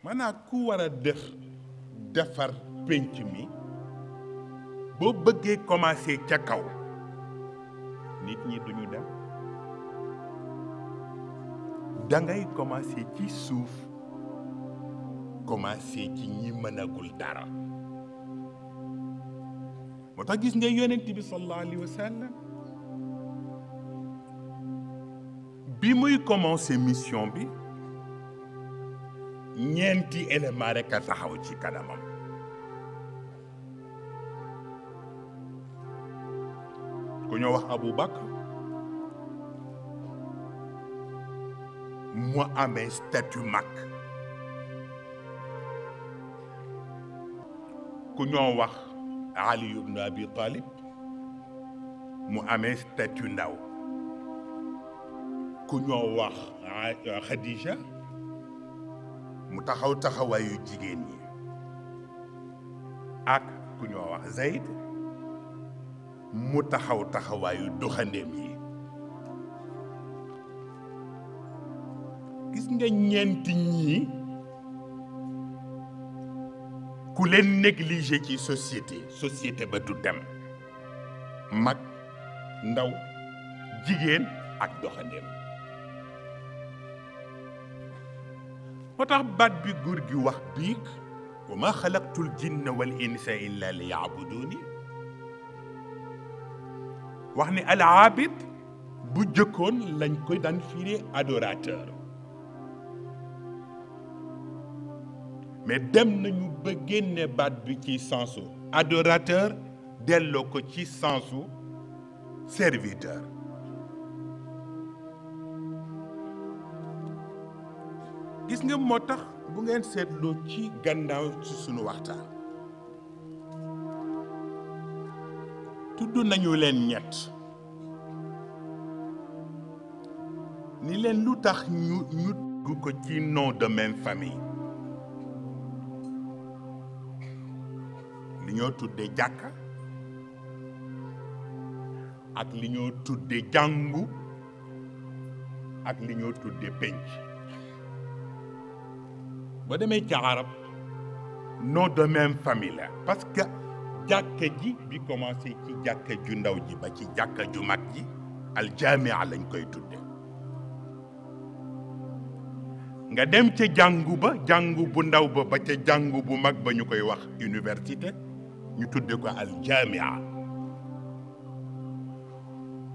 maanaam ku war a defar pénc mi boo bëggee commencer ca kaw nit ñi duñu dem da ngay commencer ci suuf commencer ci ñi mënagul dara moo tax gis nga yonent bi sallallahu alayhi wa sallam bi muy commencer mission bi ñeenti élément rek a taxaw ci kanamam ku ñoo wax Abu Bakr mu amee statut mag ku ñoo wax Ali ibn Abi Talib mu amee statut ndaw ku ñoo wax Khadija mu taxaw taxawaayu jigéen ñi ak ku ñoo wax Zayd mu taxaw taxawaayu doxandéem yi gis nga ñeenti ñii ku leen négligé ci société ba du dem mag ndaw jigéen ak doxandéem moo tax baat bi góor gi wax biig wa ma xalaqtul jinna wal insa illa li yaabuduni wax ni al aabid bu jëkkoon lañ koy daan firee adorateur mais dem nañu ba génne baat bi ci sensu adorateur delloo ko ci sensu serviteur gis nga moo tax bu ngeen seetloo ci gannaaw ci sunu waxtaan tudd nañu leen ñett ni leen lu tax ñu dugg ko ci nom de même famille li ñoo tudde jàkka ak li ñoo tudde jàngu ak li ñoo tudde penc ba demee ci arab nom de même famille la parce que jàkka ji bi commencé ci jàkka ju ndaw ji ba ci jàkka ju mag ji aljaamia lañ koy tudde nga dem ca jàngu bu ndaw ba ca jàngu bu mag ba ñu koy wax université ñu tudde ko aljaamia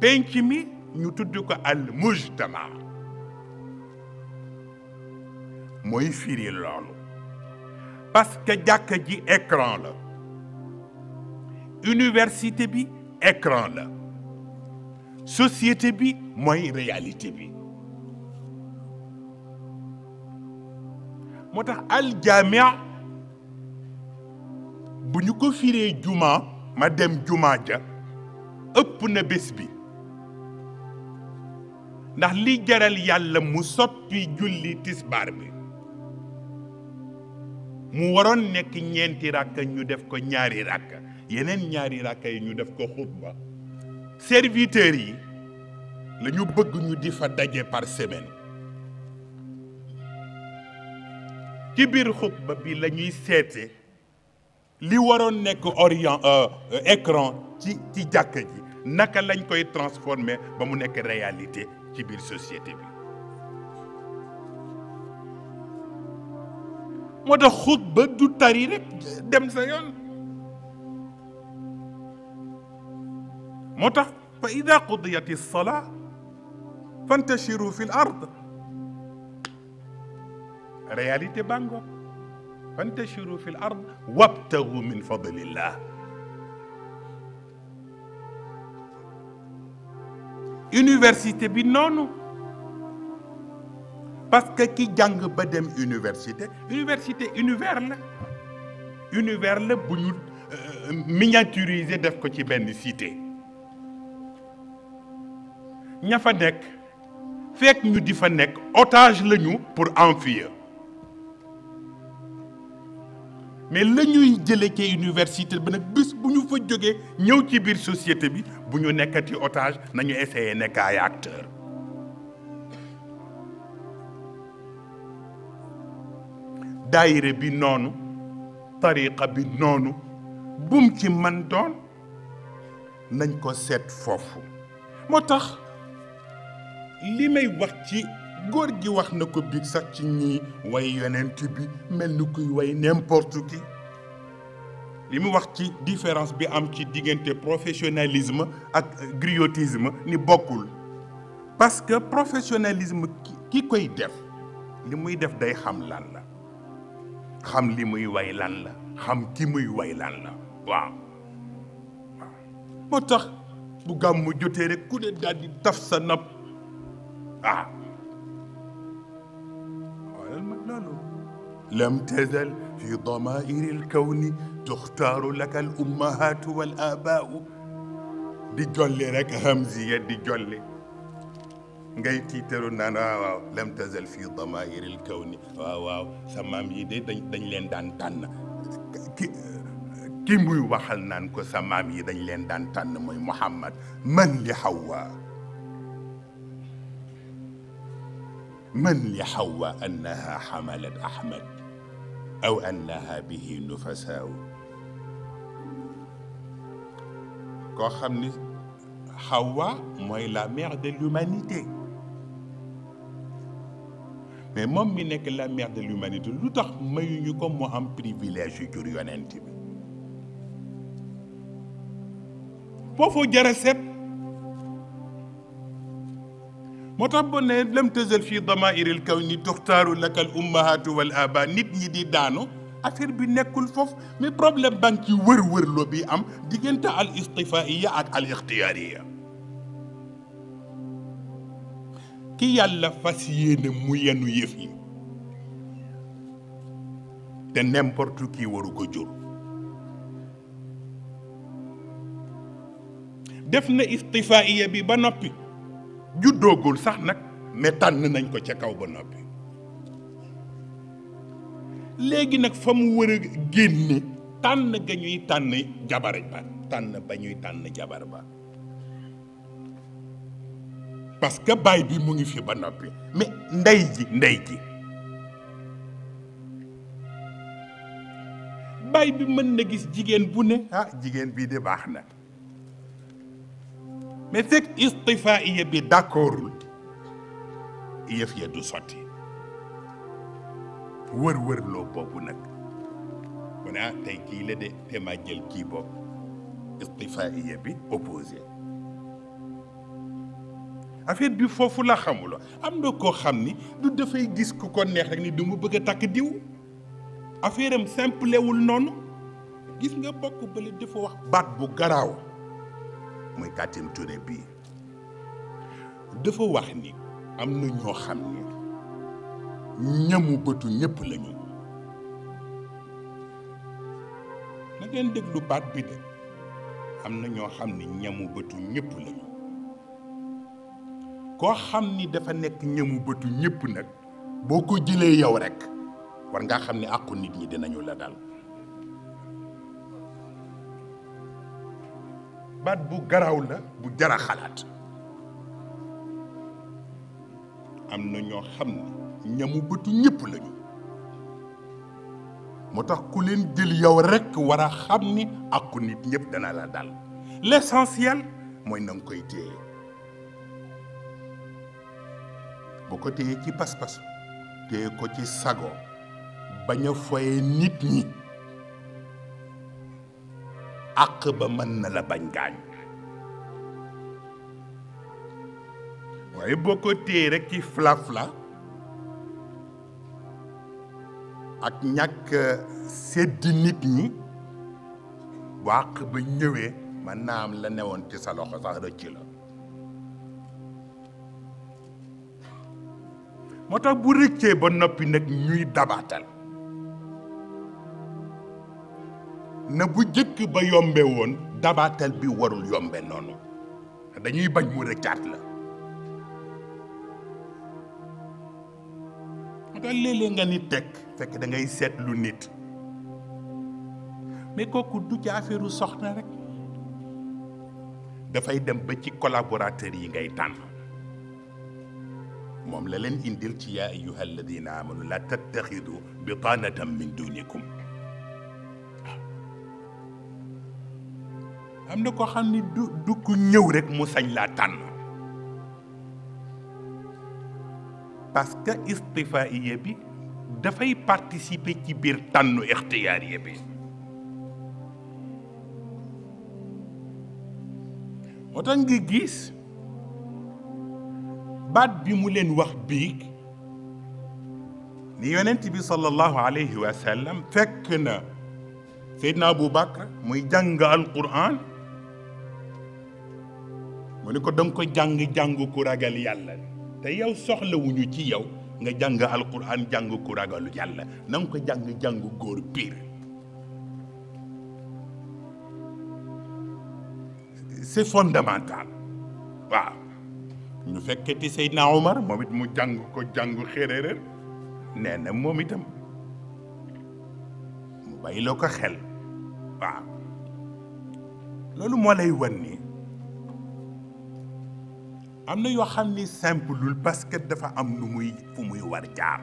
penc mi ñu tudde ko al mujtama mooy firi loolu parce que jàkka ji écran la université bi écran la société bi mooy réalité bi moo tax aljaamia bu ñu ko firee juma ma dem juma ja ëpp na bés bi ndax li jaral yàlla mu soppi julli tisbaar bi mu waroon nekk ñeenti rakka ñu def ko ñaari rakka yeneen ñaari rakka yi ñu def ko xutba serviteurs yi la ñu bëgg ñu di fa daje par semaine ci biir xutba bi la ñuy seete li waroon nekk écran ci jàkka ji naka lañ koy transformer ba mu nekk réalité ci biir société bi moo tax xutba du tari rek dem sa yoon moo tax fa ida qudiyat as-salaa fantashiru fi l-ard réalité bango fantashiru fi l-ard wabtagu min fadlillah université bi noonu parce que ki jàng ba dem université univers la bu ñu miniaturiser def ko ci benn cité ña fa nekk fekk ñu di fa nekk otage lañu pour enfuir mais la ñuy jële ci université bi nag bés bu ñu fa jógee ñëw ci biir société bi bu ñu nekkati otage nañu essayer nekk ay acteur daayire bi noonu tariqa bi noonu bum ci man doon nañ ko seet foofu. moo tax li may wax ci góor gi wax na ko biig sax ci ñi way yonent bi mel ni kuy way n'importe qui. li mu wax ci différence bi am ci diggante professionnalisme ak griotisme ni bokkul parce que professionnalisme ki koy def li muy def day xam lan la, xam li muy way lan la, xam ki muy way lan la. waaw moo tax bu gàmmu jotee rek ku ne daal di taf sa nopp xoolal ma loolu. lam tazal fi damairi lkawni tuxtaaru laka al ummahaatu wal abaau di jolli rek hamziya di jolli ngay tiitaru naan waaw lam tazal fi damairi lkawni waaw sa maam yi de dañ leen daan tànn ki muy waxal naan ko sa maam yi dañ leen daan tànn mooy Muhammad. man li Hawa annaha xamalat Ahmad aw annaha bihi nufasaaw. koo xam ni Hawa mooy la mère de l'humanité mais moom mi nekk la mère de l'humanité lu tax mayuñu ko mu am privilège yu jur yonent bi. foofu jara seet moo tax bu ne lam tazal fi damairil kawni tuxtaaru laka al ummahaatu wal aba nit ñi di daanu affaire bi nekkul foofu mais problème baa ngi ci wër-wërloo bi am diggante al istifaiya ak al ixtiyaariya. ki yàlla fas yéene mu yenu yëf yi te n'importe qui waru ko jur def na istifaiya bi ba noppi juddoogul sax nag mais tànn nañ ko ca kaw ba noppi. léegi nag fa mu war a génne tànn ga ñuy tànn jabar ba tànn ba ñuy tànn jabar ba parce que baay bi mu ngi fi ba noppi mais ndey ji baay bi mën na gis jigéen bu ne jigéen bii de baax na mais fekk istifaiya bi d'accordul yëf ya du sotti. wër loo boobu nag mu ne tey kii la de te ma jël kii boobu istifaiya bi opposé affaire bi foofu la xamuloo. am na koo xam ni du dafay gis ku ko neex rek ni du mu bëgg a takk diw affaire am simplewul noonu. gis nga bokk bële dafa wax baat bu garaaw muy Katim Touré bii dafa wax ni am na ñoo xam ni ñamu bëtu ñëpp lañu. na ngeen déglu baat bi de am na ñoo xam ni ñamu bëtu ñëpp lañu. koo xam ni dafa nekk ñamu bëtu ñëpp nag boo ko jëlee yow rek war ngaa xam ni àqu nit ñi dinañu la dal. baat bu garaaw la bu jara xalaat. am na ñoo xam ni ñamu bëtu ñëpp lañu moo tax ku leen jël yow rekk war a xam ni àqu nit ñëpp dana la dal. l'essentiel mooy na nga koy téye boo ko téye ci pas-pas téye ko ci sago bañ a foye nit ñi àq ba mën na la bañ gaañ waaye boo ko téye rekk ci flafla ak ñàkk seddi nit ñi bu àq ba ñëwee man naa am la newoon ci sa loxo sax rëcc la. moo tax bu rëccee ba noppi nag ñuy dabaatal na bu jëkk ba yombe woon dabaatal bi warul yombe noonu dañuy bañ mu rëccaat la. moo tax léeg-léeg nga ni teg fekk da ngay seetlu nit mais kooku du ci affaire soxna rek dafay dem ba ci collaborateurs yi ngay tànn moom la leen indil ci yaa ayyuha alladina amanu la tattaxidu bitanatan min dunikum. am na ko xam ni du ku ñëw rek mu sañ laa tànn, parce que istifaiya bi dafay participer ci biir tànnu ixtiyaariya bi. moo tax nga gis baat bi mu leen wax biig ni yonent bi sallallahu alayhi wa sallam fekk na Seydina Abu Bakr muy jàng alquran mu ne ko danga ko jàng ku ragal yàlla, te yow soxlawuñu ci yow nga jàng alquran jàng ku ragalu yàlla, na nga ko jàng góor pire. c'est fondamental. waaw ñu fekketi Seydina Omar moom it mu jàng ko jàng xéréer, nee na moom itam mu bàyyiloo ko xel. waaw loolu moo lay wan ni am na yoo xam ni simple lul parce que dafa am nu muy fu muy war jaar.